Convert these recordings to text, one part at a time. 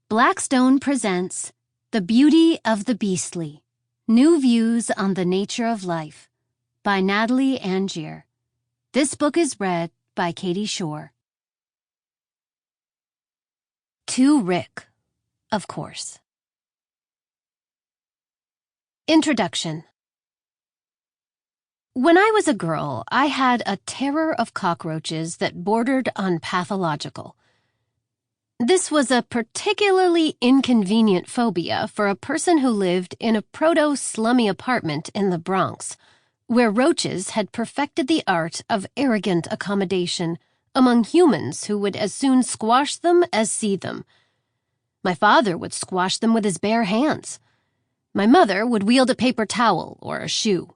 Blackstone presents The Beauty of the Beastly, New Views on the Nature of Life by Natalie Angier. This book is read by Katie Schorr. To Rick, of course. Introduction. When I was a girl, I had a terror of cockroaches that bordered on pathological. This was a particularly inconvenient phobia for a person who lived in a proto-slummy apartment in the Bronx, where roaches had perfected the art of arrogant accommodation among humans who would as soon squash them as see them. My father would squash them with his bare hands. My mother would wield a paper towel or a shoe.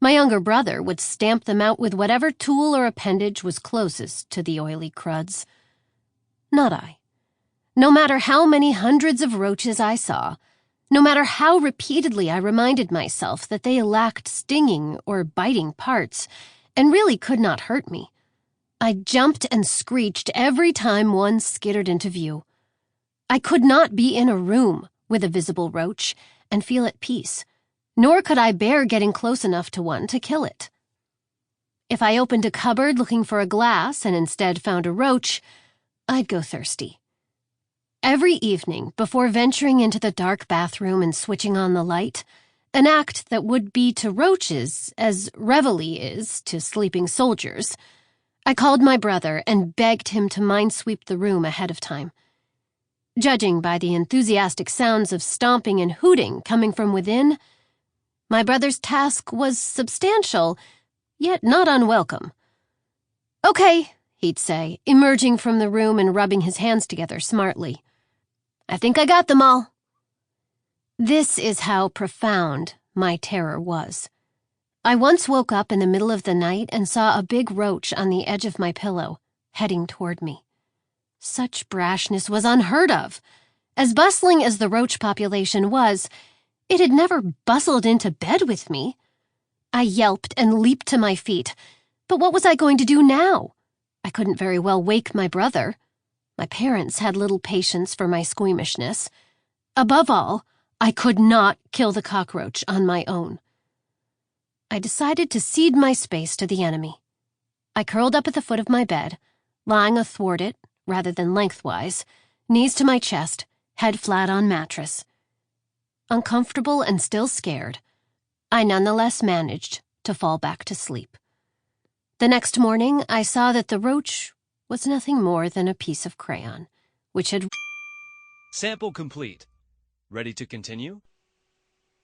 My younger brother would stamp them out with whatever tool or appendage was closest to the oily cruds. Not I. No matter how many hundreds of roaches I saw, no matter how repeatedly I reminded myself that they lacked stinging or biting parts and really could not hurt me, I jumped and screeched every time one skittered into view. I could not be in a room with a visible roach and feel at peace, nor could I bear getting close enough to one to kill it. If I opened a cupboard looking for a glass and instead found a roach, I'd go thirsty. Every evening, before venturing into the dark bathroom and switching on the light, an act that would be to roaches as reveille is to sleeping soldiers, I called my brother and begged him to minesweep the room ahead of time. Judging by the enthusiastic sounds of stomping and hooting coming from within, my brother's task was substantial, yet not unwelcome. "Okay," he'd say, emerging from the room and rubbing his hands together smartly. "I think I got them all." This is how profound my terror was. I once woke up in the middle of the night and saw a big roach on the edge of my pillow, heading toward me. Such brashness was unheard of. As bustling as the roach population was, it had never bustled into bed with me. I yelped and leaped to my feet, but what was I going to do now? I couldn't very well wake my brother. My parents had little patience for my squeamishness. Above all, I could not kill the cockroach on my own. I decided to cede my space to the enemy. I curled up at the foot of my bed, lying athwart it rather than lengthwise, knees to my chest, head flat on mattress. Uncomfortable and still scared, I nonetheless managed to fall back to sleep. The next morning, I saw that the roach was nothing more than a piece of crayon, which had... Sample complete. Ready to continue?